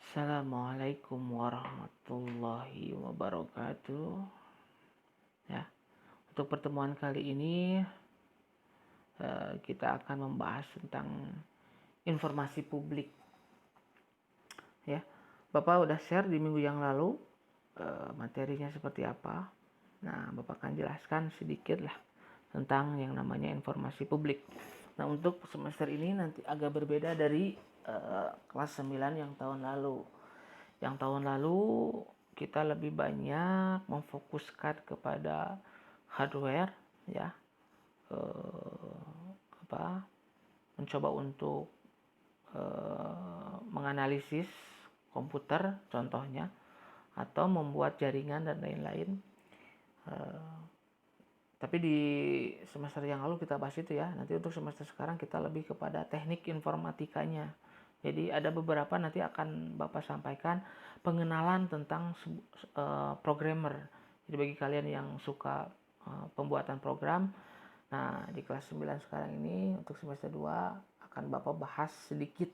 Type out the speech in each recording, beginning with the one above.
Assalamualaikum warahmatullahi wabarakatuh. Ya, untuk pertemuan kali ini kita akan membahas tentang informasi publik. Ya, Bapak udah share di minggu yang lalu materinya seperti apa. Nah, Bapak akan jelaskan sedikit lah tentang yang namanya informasi publik. Nah, untuk semester ini nanti agak berbeda dari kelas 9 yang tahun lalu. Yang tahun lalu kita lebih banyak memfokuskan kepada hardware, ya, mencoba untuk menganalisis komputer contohnya, atau membuat jaringan dan lain-lain. Tapi di semester yang lalu kita bahas itu ya. Nanti untuk semester sekarang kita lebih kepada teknik informatikanya. Jadi ada beberapa nanti akan Bapak sampaikan pengenalan tentang programmer. Jadi bagi kalian yang suka pembuatan program, nah di kelas 9 sekarang ini untuk semester 2 akan Bapak bahas sedikit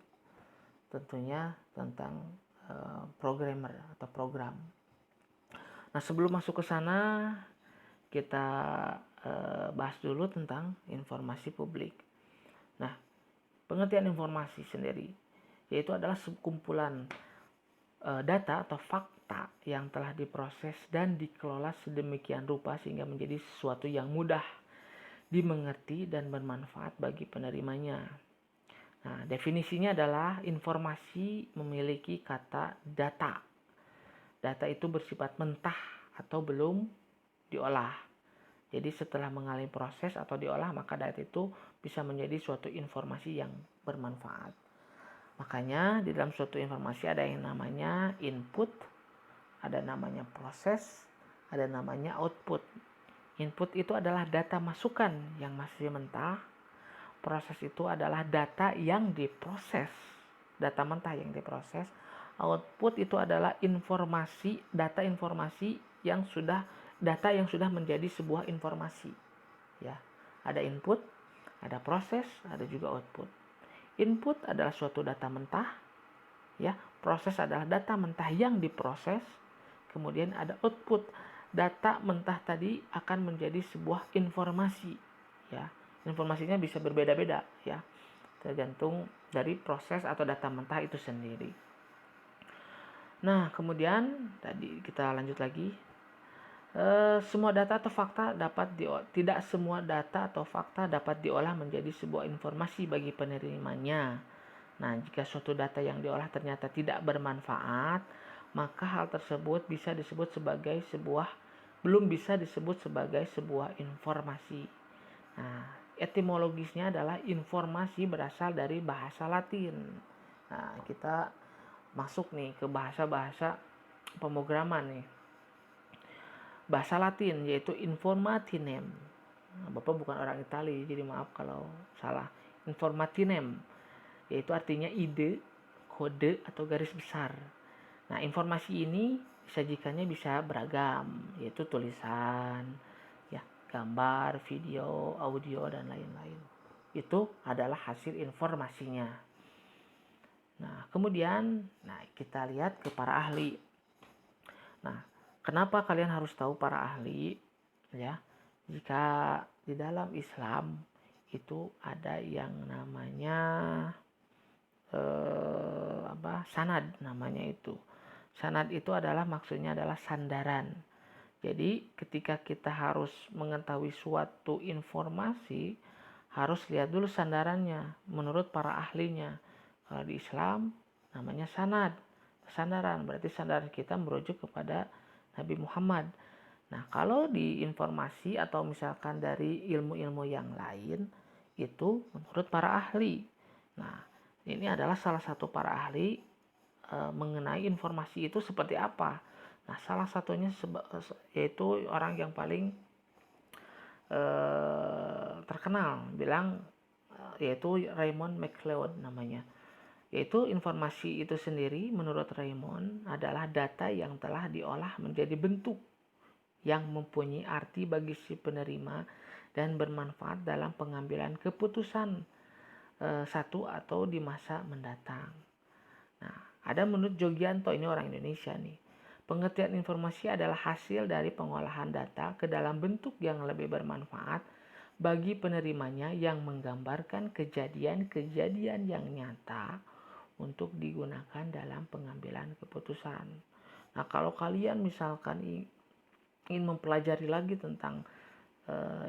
tentunya tentang programmer atau program. Nah, sebelum masuk ke sana kita bahas dulu tentang informasi publik. Nah, pengertian informasi sendiri yaitu adalah sekumpulan data atau fakta yang telah diproses dan dikelola sedemikian rupa sehingga menjadi sesuatu yang mudah dimengerti dan bermanfaat bagi penerimanya. Nah, definisinya adalah informasi memiliki kata data. Data itu bersifat mentah atau belum diolah. Jadi setelah mengalami proses atau diolah, maka data itu bisa menjadi suatu informasi yang bermanfaat. Makanya di dalam suatu informasi ada yang namanya input, ada namanya proses, ada namanya output. Input itu adalah data masukan yang masih mentah. Proses itu adalah data yang diproses, data mentah yang diproses. Output itu adalah data informasi yang sudah menjadi sebuah informasi. Ya, ada input, ada proses, ada juga output. Input adalah suatu data mentah, ya. Proses adalah data mentah yang diproses. Kemudian ada output, data mentah tadi akan menjadi sebuah informasi, ya. Informasinya bisa berbeda-beda, ya, tergantung dari proses atau data mentah itu sendiri. Nah, kemudian tadi kita lanjut lagi. Semua data atau fakta tidak semua data atau fakta dapat diolah menjadi sebuah informasi bagi penerimanya. Nah, jika suatu data yang diolah ternyata tidak bermanfaat, maka hal tersebut belum bisa disebut sebagai sebuah informasi. Nah, etimologisnya adalah informasi berasal dari bahasa Latin. Nah, kita masuk nih ke bahasa-bahasa pemrograman nih. Bahasa Latin yaitu informatinem. Nah, Bapak bukan orang Itali, jadi maaf kalau salah. Informatinem yaitu artinya ide, kode atau garis besar. Nah, informasi ini disajikannya bisa beragam, yaitu tulisan, ya, gambar, video, audio dan lain-lain. Itu adalah hasil informasinya. Nah, kemudian kita lihat ke para ahli. Nah, kenapa kalian harus tahu para ahli? Ya, jika di dalam Islam itu ada yang namanya sanad namanya itu. Sanad itu maksudnya adalah sandaran. Jadi ketika kita harus mengetahui suatu informasi, harus lihat dulu sandarannya menurut para ahlinya. Kalau di Islam namanya sanad, sandaran. Berarti sandaran kita merujuk kepada Nabi Muhammad. Nah, kalau di informasi atau misalkan dari ilmu-ilmu yang lain, itu menurut para ahli. Nah, ini adalah salah satu para ahli mengenai informasi itu seperti apa. Nah, salah satunya yaitu orang yang paling terkenal bilang yaitu Raymond McLeod namanya. Yaitu informasi itu sendiri menurut Raymond adalah data yang telah diolah menjadi bentuk yang mempunyai arti bagi si penerima dan bermanfaat dalam pengambilan keputusan satu atau di masa mendatang. Nah, Ada menurut Jogianto, ini orang Indonesia nih. Pengertian informasi adalah hasil dari pengolahan data ke dalam bentuk yang lebih bermanfaat bagi penerimanya yang menggambarkan kejadian-kejadian yang nyata untuk digunakan dalam pengambilan keputusan. Nah, kalau kalian misalkan ingin mempelajari lagi tentang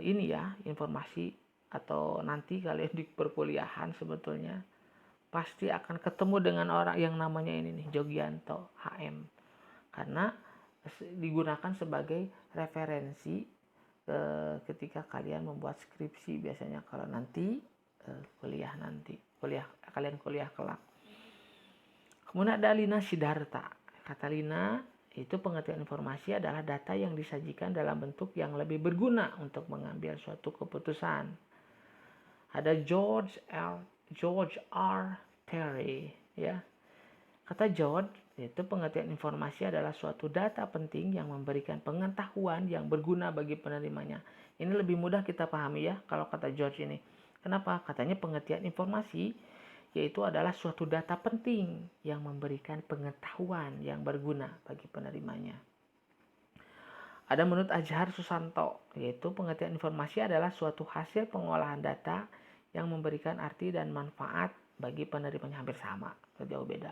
ini ya, informasi, atau nanti kalian di perkuliahan sebetulnya pasti akan ketemu dengan orang yang namanya ini nih, Jogianto HM, karena digunakan sebagai referensi ketika kalian membuat skripsi biasanya kalau nanti kuliah kelak. Kemudian ada Lina Siddhartha. Kata Lina, itu pengertian informasi adalah data yang disajikan dalam bentuk yang lebih berguna untuk mengambil suatu keputusan. Ada George R. Terry, ya. Kata George, itu pengertian informasi adalah suatu data penting yang memberikan pengetahuan yang berguna bagi penerimanya. Ini lebih mudah kita pahami ya kalau kata George ini. Kenapa? Katanya pengertian informasi yaitu adalah suatu data penting yang memberikan pengetahuan yang berguna bagi penerimanya. Ada menurut Azhar Susanto, yaitu pengertian informasi adalah suatu hasil pengolahan data yang memberikan arti dan manfaat bagi penerimanya. Hampir sama, jauh beda.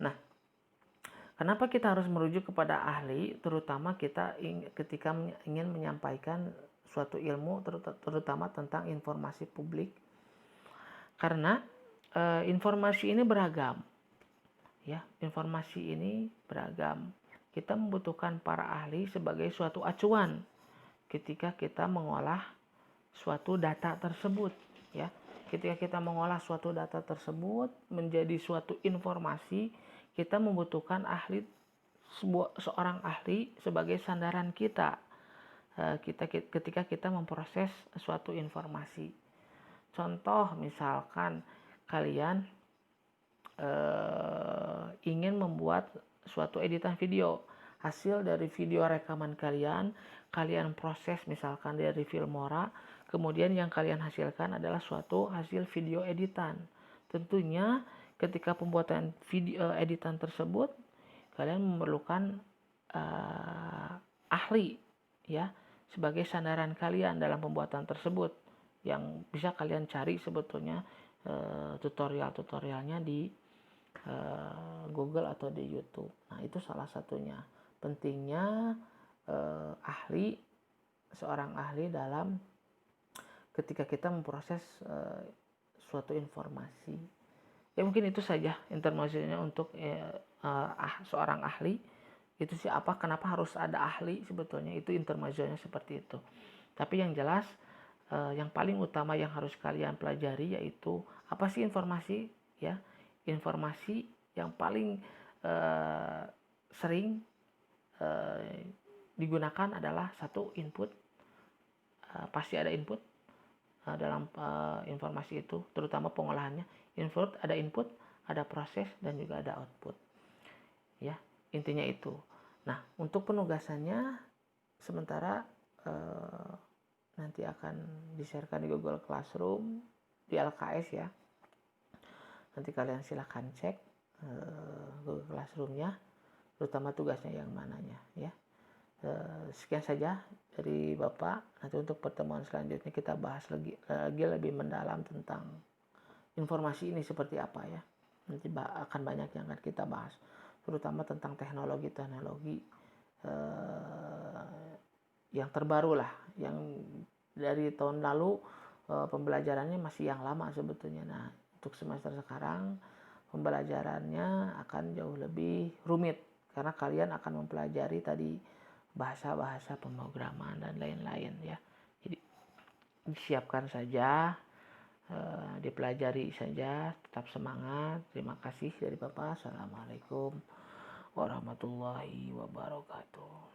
Nah, kenapa kita harus merujuk kepada ahli, terutama kita ketika ingin menyampaikan suatu ilmu, terutama tentang informasi publik? Karena informasi ini beragam, ya. Informasi ini beragam. Kita membutuhkan para ahli sebagai suatu acuan ketika kita mengolah suatu data tersebut, ya. Ketika kita mengolah suatu data tersebut menjadi suatu informasi, kita membutuhkan seorang ahli sebagai sandaran kita ketika kita memproses suatu informasi. Contoh, misalkan kalian ingin membuat suatu editan video, hasil dari video rekaman kalian proses misalkan dari Filmora, kemudian yang kalian hasilkan adalah suatu hasil video editan. Tentunya ketika pembuatan video editan tersebut kalian memerlukan ahli, ya, sebagai sandaran kalian dalam pembuatan tersebut, yang bisa kalian cari sebetulnya tutorial-tutorialnya di Google atau di YouTube. Nah, itu salah satunya. Pentingnya seorang ahli dalam ketika kita memproses suatu informasi. Ya, mungkin itu saja informasinya untuk seorang ahli. Itu sih kenapa harus ada ahli sebetulnya, itu intermezzonya seperti itu. Tapi yang jelas yang paling utama yang harus kalian pelajari yaitu apa sih informasi, ya. Informasi yang paling sering digunakan adalah satu, input. Pasti ada input dalam informasi itu, terutama pengolahannya. Ada input, ada proses, dan juga ada output, ya. Intinya itu. Nah, untuk penugasannya sementara nanti akan di-sharekan di Google Classroom, di LKS, ya. Nanti kalian silahkan cek Google Classroom-nya, terutama tugasnya yang mananya, ya. Sekian saja dari Bapak. Nanti untuk pertemuan selanjutnya kita bahas lagi lebih mendalam tentang informasi ini seperti apa, ya. Nanti akan banyak yang akan kita bahas, terutama tentang teknologi yang terbaru lah, yang dari tahun lalu pembelajarannya masih yang lama sebetulnya. Nah, untuk semester sekarang pembelajarannya akan jauh lebih rumit karena kalian akan mempelajari tadi bahasa-bahasa pemrograman dan lain-lain, ya. Jadi disiapkan saja, dipelajari saja, tetap semangat. Terima kasih dari Bapak. Assalamualaikum warahmatullahi wabarakatuh.